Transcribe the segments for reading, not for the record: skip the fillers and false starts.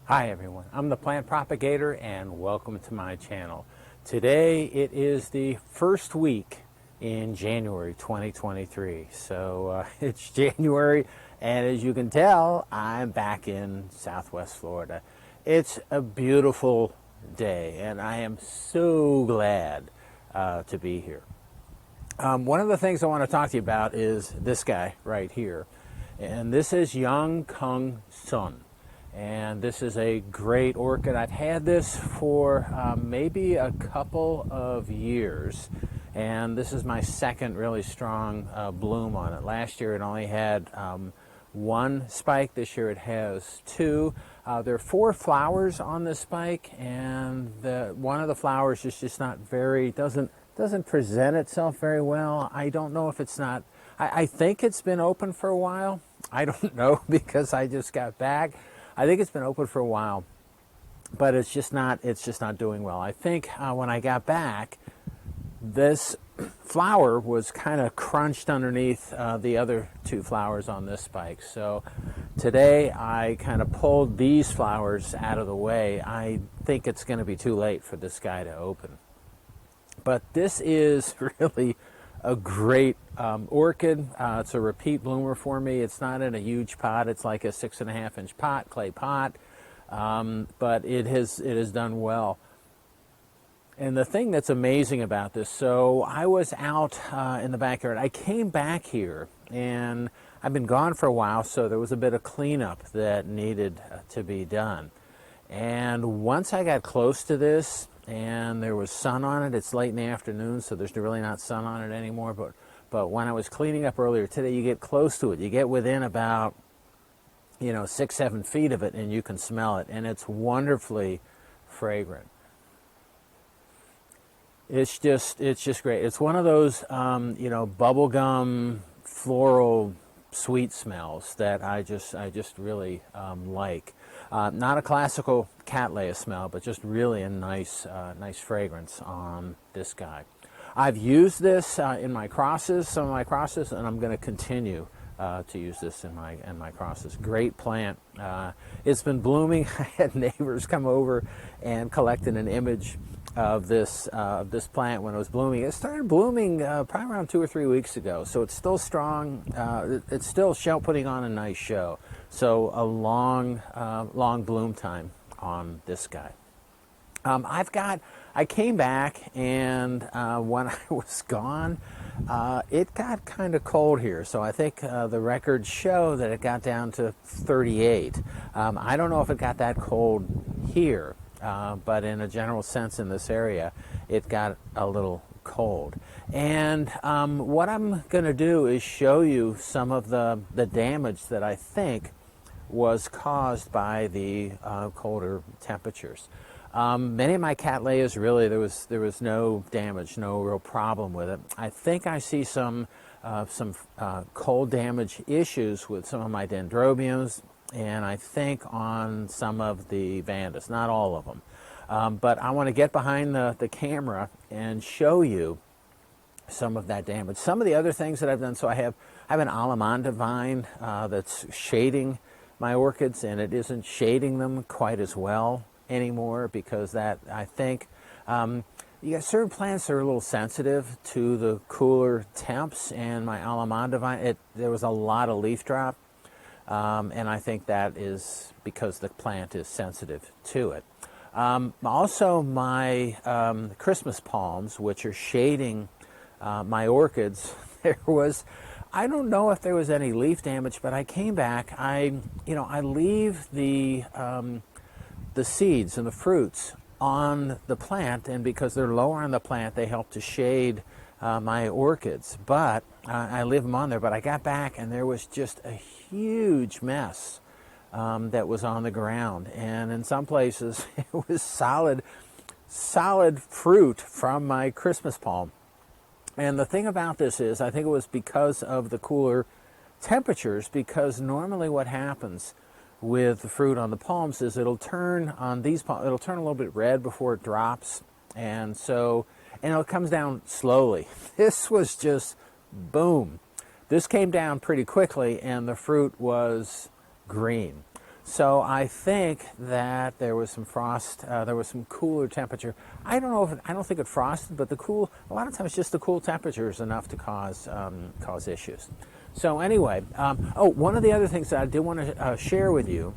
Hi everyone, I'm the plant propagator and welcome to my channel. Today it is the first week in January 2023. So it's January, and as you can tell, I'm back in Southwest Florida. It's a beautiful day and I am so glad to be here. One of the things I want to talk to you about is this guy right here. And this is Young Kung Sun. And this is a great orchid. I've had this for maybe a couple of years. And this is my second really strong bloom on it. Last year it only had one spike. This year it has two. There are four flowers on this spike, and one of the flowers is just not very, doesn't present itself very well. I don't know if it's not, I think it's been open for a while. I don't know because I just got back. I think it's been open for a while, but it's just not doing well. I think when I got back, this flower was kind of crunched underneath the other two flowers on this spike. So today I kind of pulled these flowers out of the way. I think it's going to be too late for this guy to open. But this is really a great orchid. It's a repeat bloomer for me. It's not in a huge pot. It's like a 6.5-inch pot, clay pot, but it has done well. And the thing that's amazing about this, so I was out in the backyard. I came back here, and I've been gone for a while, so there was a bit of cleanup that needed to be done. And once I got close to this, and there was sun on it, it's late in the afternoon, so there's really not sun on it anymore, but when I was cleaning up earlier today, you get close to it. You get within about, 6-7 feet of it, and you can smell it, and it's wonderfully fragrant. It's just great. It's one of those, bubblegum, floral, sweet smells that I just really like. Not a classical cattleya smell, but just really a nice fragrance on this guy. I've used this in my crosses, some of my crosses, and I'm going to continue to use this in my crosses. Great plant. It's been blooming. I had neighbors come over and collected an image of this plant when it was blooming. It started blooming probably around 2 or 3 weeks ago, so it's still strong. It's still putting on a nice show. So a long bloom time on this guy. I came back, and when I was gone, it got kind of cold here. So I think the records show that it got down to 38. I don't know if it got that cold here, but in a general sense in this area, it got a little cold. And what I'm going to do is show you some of the damage that I think was caused by the colder temperatures. Many of my cattleyas, really, there was no damage, no real problem with it. I think I see some cold damage issues with some of my dendrobiums, and I think on some of the Vandas, not all of them. But I want to get behind the camera and show you some of that damage. Some of the other things that I've done, so I have an alamanda vine that's shading my orchids, and it isn't shading them quite as well anymore because that, I think, you got certain plants that are a little sensitive to the cooler temps, and my alamanda vine, there was a lot of leaf drop, and I think that is because the plant is sensitive to it. Also, my Christmas palms, which are shading my orchids, I don't know if there was any leaf damage, but I came back. I leave the seeds and the fruits on the plant, and because they're lower on the plant, they help to shade my orchids. But I leave them on there. But I got back, and there was just a huge mess that was on the ground, and in some places it was solid fruit from my Christmas palm. And the thing about this is, I think it was because of the cooler temperatures, because normally what happens with the fruit on the palms is it'll turn on these palms, it'll turn a little bit red before it drops, and it comes down slowly. This was just boom. This came down pretty quickly, and the fruit was green. So I think that there was some frost, there was some cooler temperature. I don't know if I don't think it frosted, but a lot of times just the cool temperature is enough to cause issues. So anyway, oh, one of the other things that I did want to share with you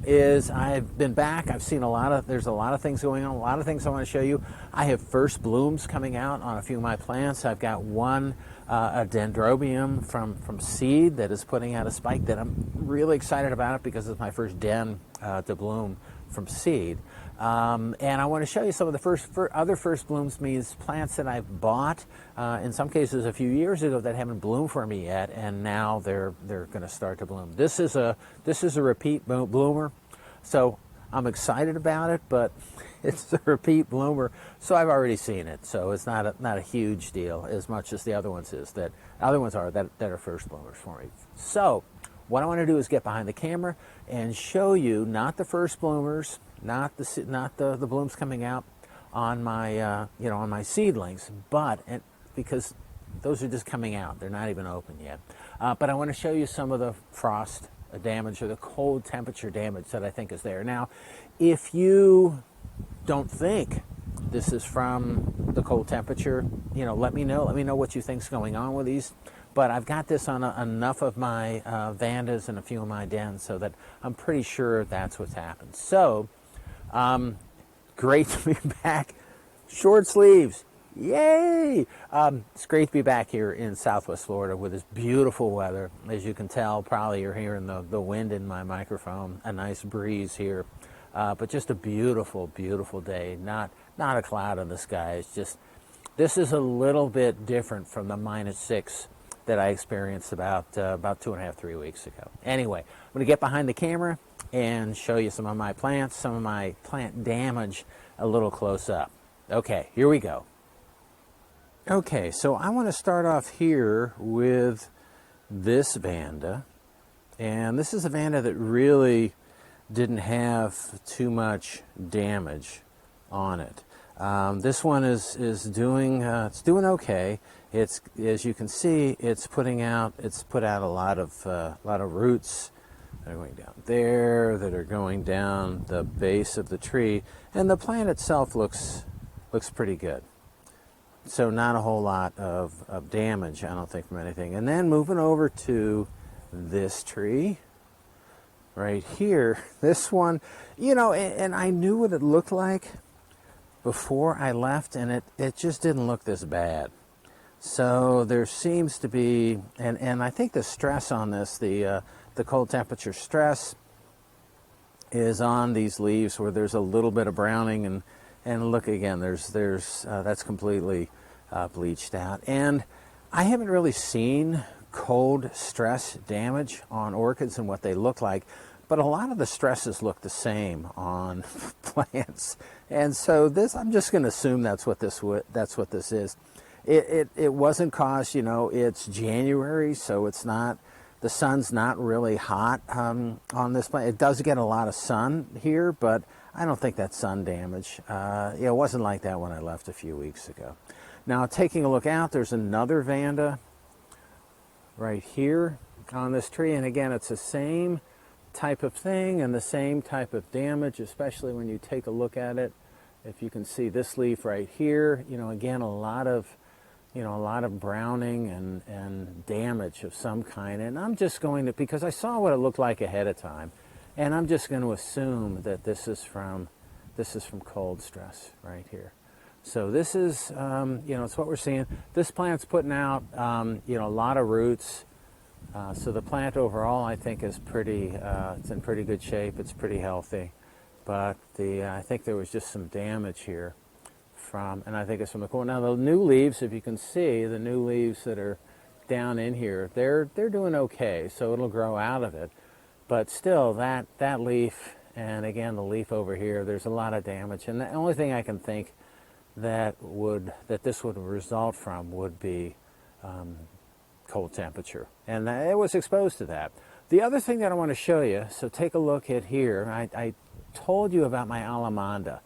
is I've been back. I've seen there's a lot of things going on, a lot of things I want to show you. I have first blooms coming out on a few of my plants. I've got one, a dendrobium from seed that is putting out a spike that I'm really excited about it because it's my first den to bloom from seed. And I want to show you some of the other first blooms, means plants that I've bought, in some cases a few years ago, that haven't bloomed for me yet, and now they're going to start to bloom. This is a repeat bloomer, so I'm excited about it, but it's a repeat bloomer, so I've already seen it. So it's not a huge deal as much as the other ones that are first bloomers for me. So what I want to do is get behind the camera and show you not the first bloomers, not the blooms coming out on my on my seedlings, but because those are just coming out, they're not even open yet. But I want to show you some of the frost damage or the cold temperature damage that I think is there. Now, if you don't think this is from the cold temperature, let me know. Let me know what you think's going on with these. But I've got this on enough of my Vandas and a few of my dens so that I'm pretty sure that's what's happened. So, great to be back. Short sleeves. Yay! It's great to be back here in Southwest Florida with this beautiful weather. As you can tell, probably you're hearing the wind in my microphone, a nice breeze here. But just a beautiful, beautiful day. Not a cloud in the sky. It's just, this is a little bit different from the -6 that I experienced about 2.5, 3 weeks ago. Anyway, I'm going to get behind the camera and show you some of my plants, some of my plant damage a little close up. Okay, here we go. Okay, so I want to start off here with this Vanda. And this is a Vanda that really didn't have too much damage on it. This one is doing okay. It's, as you can see, it's put out a lot of roots that are going down there, that are going down the base of the tree, and the plant itself looks pretty good. So not a whole lot of damage, I don't think, from anything. And then moving over to this tree right here, this one, and I knew what it looked like before I left, and it just didn't look this bad. So there seems to be, and I think the stress on this, the cold temperature stress, is on these leaves where there's a little bit of browning, and look again, that's completely bleached out. And I haven't really seen cold stress damage on orchids and what they look like, but a lot of the stresses look the same on plants. And so this, I'm just going to assume that's what this is. It wasn't caused, it's January, so it's not, the sun's not really hot on this plant. It does get a lot of sun here, but I don't think that's sun damage. It wasn't like that when I left a few weeks ago. Now, taking a look out, there's another Vanda right here on this tree, and again, it's the same type of thing and the same type of damage, especially when you take a look at it. If you can see this leaf right here, again, a lot of browning and damage of some kind. And I'm just going to, because I saw what it looked like ahead of time, and I'm just going to assume that this is from cold stress right here. So this is, it's what we're seeing. This plant's putting out, a lot of roots. So the plant overall, I think, is it's in pretty good shape. It's pretty healthy. But I think there was just some damage here and I think it's from the cold. Now the new leaves, if you can see, the new leaves that are down in here, they're doing okay. So it'll grow out of it. But still, that leaf, and again, the leaf over here, there's a lot of damage. And the only thing I can think that this would result from would be cold temperature, and it was exposed to that. The other thing that I want to show you, so take a look at here. I told you about my Alamanda,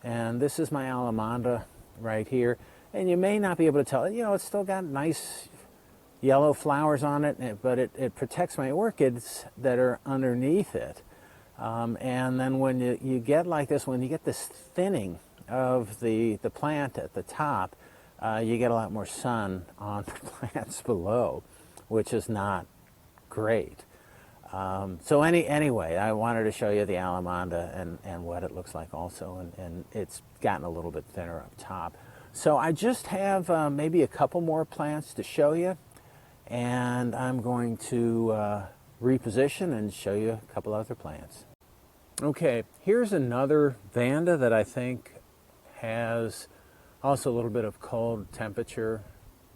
and this is my Alamanda right here, and you may not be able to tell. It's still got nice yellow flowers on it, but it protects my orchids that are underneath it. And then when you get like this, when you get this thinning of the plant at the top, you get a lot more sun on the plants below, which is not great. So anyway, I wanted to show you the Alamanda and what it looks like also, and it's gotten a little bit thinner up top. So I just have maybe a couple more plants to show you, and I'm going to reposition and show you a couple other plants. Okay, here's another Vanda that I think has also a little bit of cold temperature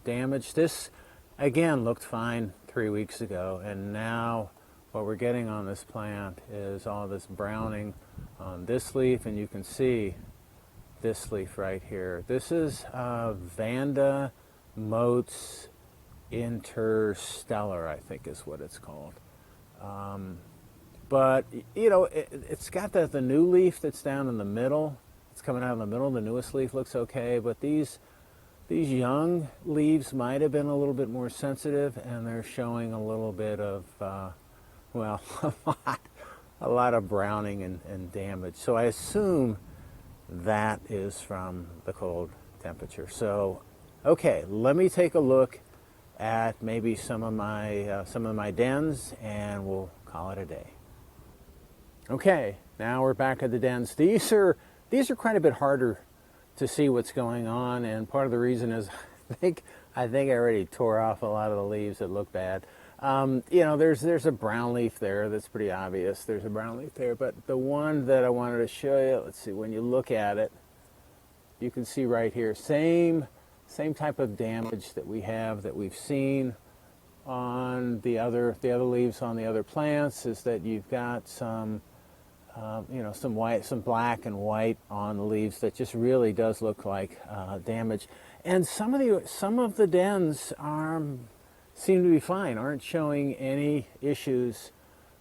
damage. This, again, looked fine 3 weeks ago, and now what we're getting on this plant is all this browning on this leaf, and you can see this leaf right here. This is Vanda Motes Interstellar, I think is what it's called. But, you know, it's got the new leaf that's down in the middle. It's coming out in the middle. The newest leaf looks okay, but these young leaves might have been a little bit more sensitive, and they're showing a little bit of, well, a lot of browning and damage. So I assume that is from the cold temperature. So, okay, let me take a look at maybe some of my dens, and we'll call it a day. Okay, now we're back at the dens. These are quite a bit harder to see what's going on, and part of the reason is I think I already tore off a lot of the leaves that look bad. You know, there's a brown leaf there that's pretty obvious. There's a brown leaf there, but the one that I wanted to show you, let's see, when you look at it, you can see right here, same type of damage that we've seen on the other leaves on the other plants, is that you've got some you know, some black and white on the leaves that just really does look like damage. And some of the dens seem to be fine, aren't showing any issues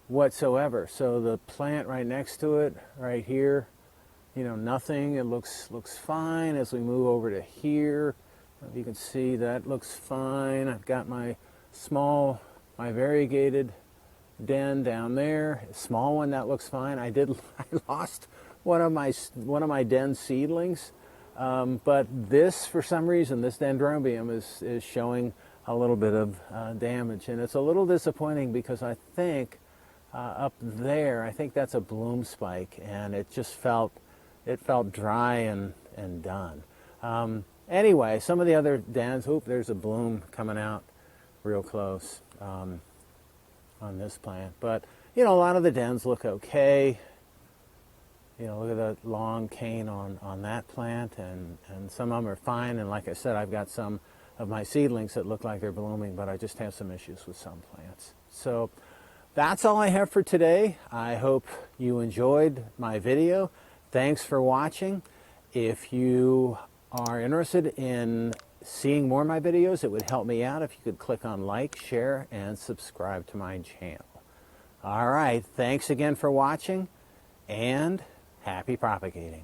whatsoever. So the plant right next to it, right here, you know, nothing. It looks fine. As we move over to here, you can see that looks fine. I've got my variegated den down there, a small one that looks fine. I lost one of my den seedlings, but this, for some reason, this dendrobium is showing a little bit of damage, and it's a little disappointing because I think up there, I think that's a bloom spike, and it felt dry and done. Anyway, some of the other dens, there's a bloom coming out real close on this plant, but you know, a lot of the dens look okay. You know, look at the long cane on that plant, and some of them are fine, and like I said, I've got some of my seedlings that look like they're blooming, but I just have some issues with some plants. So that's all I have for today. I hope you enjoyed my video. Thanks for watching. If you are interested in seeing more of my videos, it would help me out if you could click on like, share, and subscribe to my channel. All right, thanks again for watching, and happy propagating.